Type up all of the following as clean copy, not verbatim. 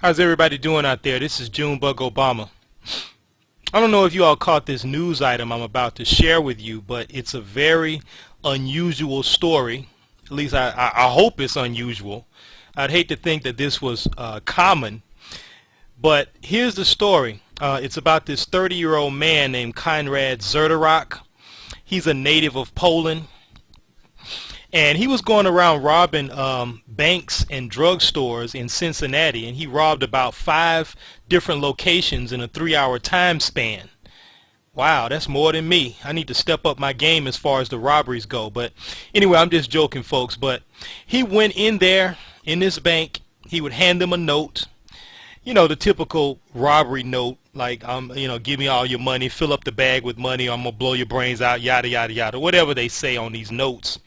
How's everybody doing out there? This is Junebug Obama. I don't know if you all caught this news item I'm about to share with you, but it's a very unusual story. At least I hope it's unusual. I'd hate to think that this was common, but here's the story. It's about this 30-year-old man named Konrad Zerderok. He's a native of Poland, and he was going around robbing banks and drugstores in Cincinnati, and he robbed about 5 different locations in a 3-hour time span. Wow, that's more than me. I need to step up my game as far as the robberies go. But anyway, I'm just joking, folks. But he went in there in this bank. He would hand them a note, you know, the typical robbery note, like, give me all your money, fill up the bag with money, or I'm gonna blow your brains out, yada yada yada, whatever they say on these notes.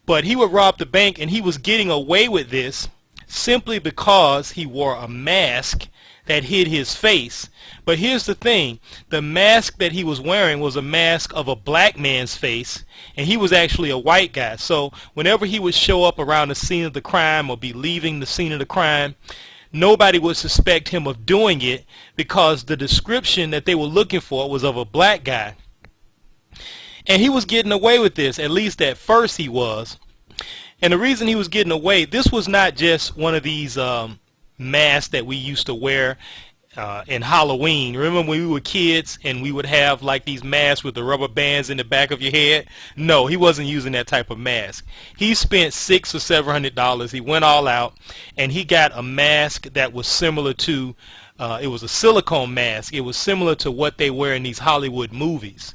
But he would rob the bank, and he was getting away with this simply because he wore a mask that hid his face. But here's the thing, the mask that he was wearing was a mask of a black man's face, and he was actually a white guy. So whenever he would show up around the scene of the crime or be leaving the scene of the crime, nobody would suspect him of doing it because the description that they were looking for was of a black guy. And he was getting away with this, at least at first he was. And the reason he was getting away, this was not just one of these masks that we used to wear in Halloween. Remember when we were kids and we would have like these masks with the rubber bands in the back of your head? No, he wasn't using that type of mask. He spent $600 or $700. He went all out, and he got a mask that was similar to, it was a silicone mask. It was similar to what they wear in these Hollywood movies.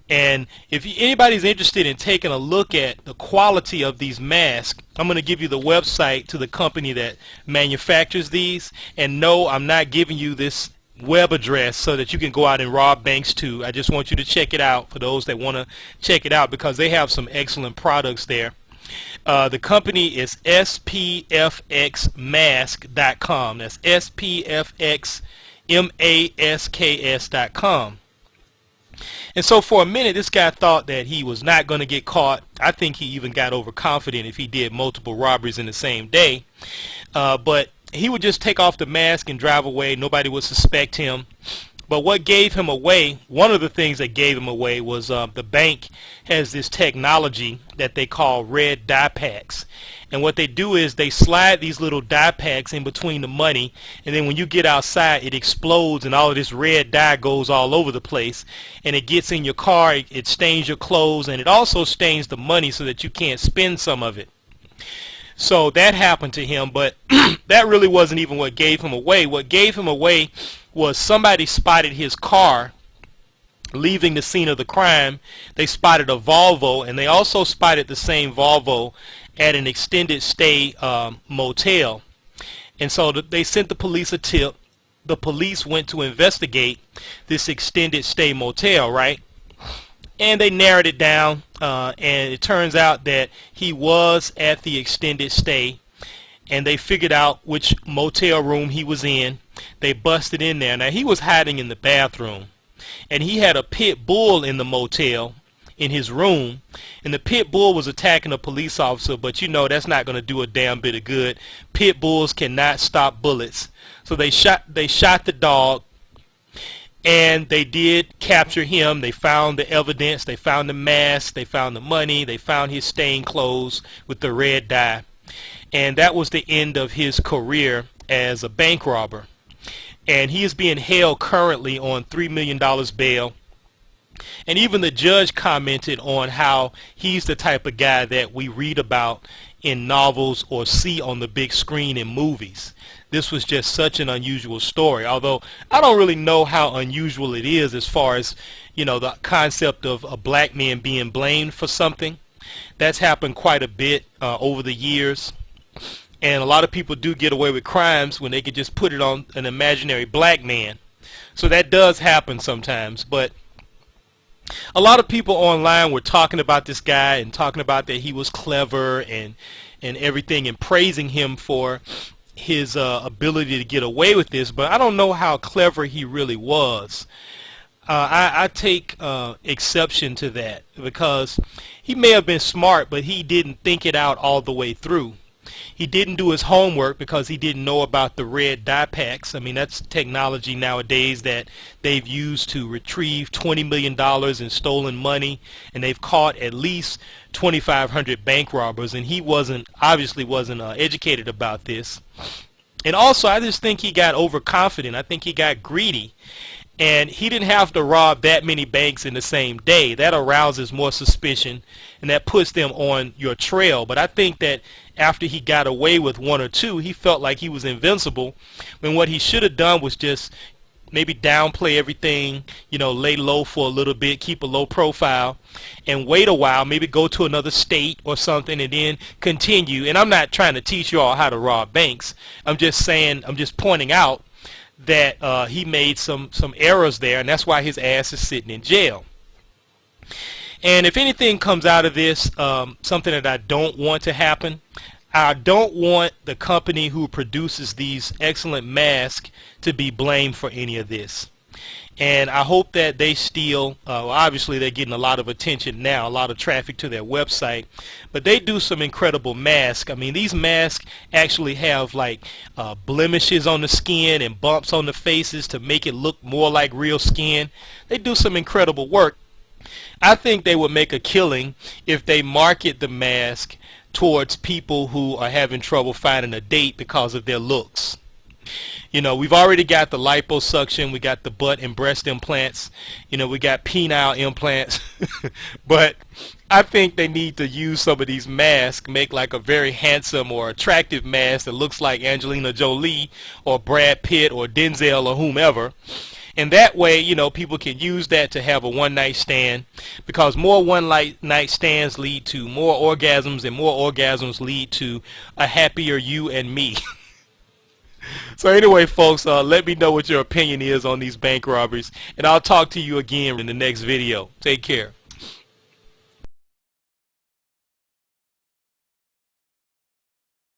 And if anybody's interested in taking a look at the quality of these masks, I'm going to give you the website to the company that manufactures these. And no, I'm not giving you this web address so that you can go out and rob banks too. I just want you to check it out for those that want to check it out, because they have some excellent products there. The company is spfxmask.com. That's spfxmasks.com. And so for a minute, this guy thought that he was not going to get caught. I think he even got overconfident if he did multiple robberies in the same day. But he would just take off the mask and drive away. Nobody would suspect him. But what gave him away, one of the things that gave him away was the bank has this technology that they call red dye packs. And what they do is they slide these little dye packs in between the money, and then when you get outside it explodes and all of this red dye goes all over the place, and it gets in your car, it stains your clothes, and it also stains the money so that you can't spend some of it. So that happened to him, but that really wasn't even what gave him away. What gave him away was somebody spotted his car leaving the scene of the crime. They spotted a Volvo, and they also spotted the same Volvo at an extended stay motel. And so they sent the police a tip. The police went to investigate this extended stay motel, right? And they narrowed it down, and it turns out that he was at the extended stay, and they figured out which motel room he was in. They busted in there. Now, he was hiding in the bathroom, and he had a pit bull in the motel in his room, and the pit bull was attacking a police officer, but you know that's not going to do a damn bit of good. Pit bulls cannot stop bullets. So they shot the dog, and they did capture him. They found the evidence. They found the mask. They found the money. They found his stained clothes with the red dye. And that was the end of his career as a bank robber. And he is being held currently on $3 million bail. And even the judge commented on how he's the type of guy that we read about in novels or see on the big screen in movies. This was just such an unusual story, although I don't really know how unusual it is as far as, you know, the concept of a black man being blamed for something. That's happened quite a bit over the years. And a lot of people do get away with crimes when they could just put it on an imaginary black man. So that does happen sometimes. But a lot of people online were talking about this guy and talking about that he was clever and everything, and praising him for his ability to get away with this. But I don't know how clever he really was. I take exception to that, because he may have been smart, but he didn't think it out all the way through. He didn't do his homework because he didn't know about the red dye packs. I mean, that's technology nowadays that they've used to retrieve $20 million in stolen money, and they've caught at least 2,500 bank robbers, and he obviously wasn't educated about this. And also, I just think he got overconfident. I think he got greedy. And he didn't have to rob that many banks in the same day. That arouses more suspicion, and that puts them on your trail. But I think that after he got away with one or two, he felt like he was invincible, when what he should have done was just maybe downplay everything, you know, lay low for a little bit, keep a low profile, and wait a while, maybe go to another state or something, and then continue. And I'm not trying to teach you all how to rob banks. I'm just pointing out that he made some errors there, and that's why his ass is sitting in jail. And if anything comes out of this, something that I don't want to happen, I don't want the company who produces these excellent masks to be blamed for any of this. And I hope that they still, obviously they're getting a lot of attention now, a lot of traffic to their website, but they do some incredible masks. I mean, these masks actually have like blemishes on the skin and bumps on the faces to make it look more like real skin. They do some incredible work. I think they would make a killing if they market the mask towards people who are having trouble finding a date because of their looks. You know, we've already got the liposuction, we got the butt and breast implants, you know, we got penile implants, but I think they need to use some of these masks, make like a very handsome or attractive mask that looks like Angelina Jolie or Brad Pitt or Denzel or whomever. And that way, you know, people can use that to have a one-night stand, because more one-night stands lead to more orgasms, and more orgasms lead to a happier you and me. So anyway, folks, let me know what your opinion is on these bank robberies, and I'll talk to you again in the next video. Take care.